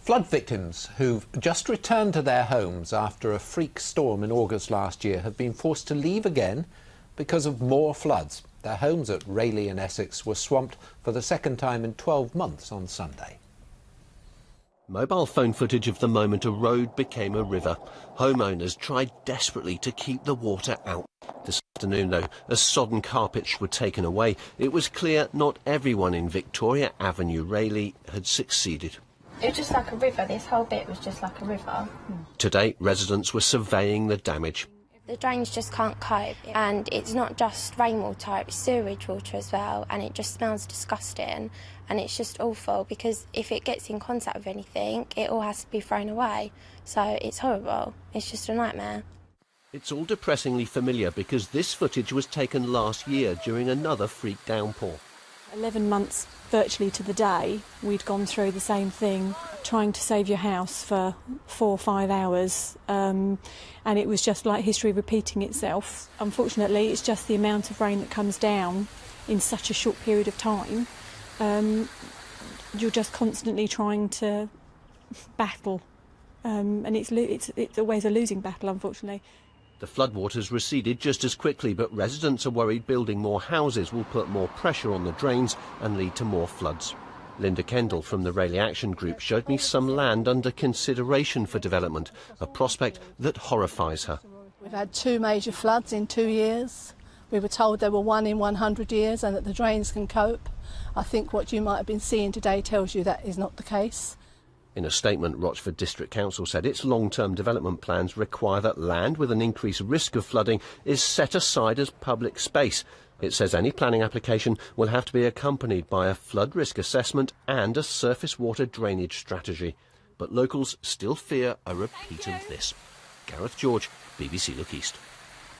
Flood victims who've just returned to their homes after a freak storm in August last year have been forced to leave again because of more floods. Their homes at Rayleigh in Essex were swamped for the second time in 12 months on Sunday. Mobile phone footage of the moment a road became a river. Homeowners tried desperately to keep the water out. This afternoon, though, as sodden carpets were taken away, it was clear not everyone in Victoria Avenue, Rayleigh, had succeeded. It was just like a river. This whole bit was just like a river. Today, residents were surveying the damage. The drains just can't cope, and it's not just rainwater, it's sewage water as well, and it just smells disgusting, and it's just awful because if it gets in contact with anything, it all has to be thrown away. So it's horrible. It's just a nightmare. It's all depressingly familiar because this footage was taken last year during another freak downpour. 11 months virtually to the day, we'd gone through the same thing, trying to save your house for 4 or 5 hours, and it was just like history repeating itself. Unfortunately, it's just the amount of rain that comes down in such a short period of time. You're just constantly trying to battle, and it's always a losing battle, unfortunately. The floodwaters receded just as quickly, but residents are worried building more houses will put more pressure on the drains and lead to more floods. Linda Kendall from the Rayleigh Action Group showed me some land under consideration for development, a prospect that horrifies her. We've had 2 major floods in 2 years. We were told there were 1 in 100 years and that the drains can cope. I think what you might have been seeing today tells you that is not the case. In a statement, Rochford District Council said its long-term development plans require that land with an increased risk of flooding is set aside as public space. It says any planning application will have to be accompanied by a flood risk assessment and a surface water drainage strategy. But locals still fear a repeat of this. Gareth George, BBC Look East.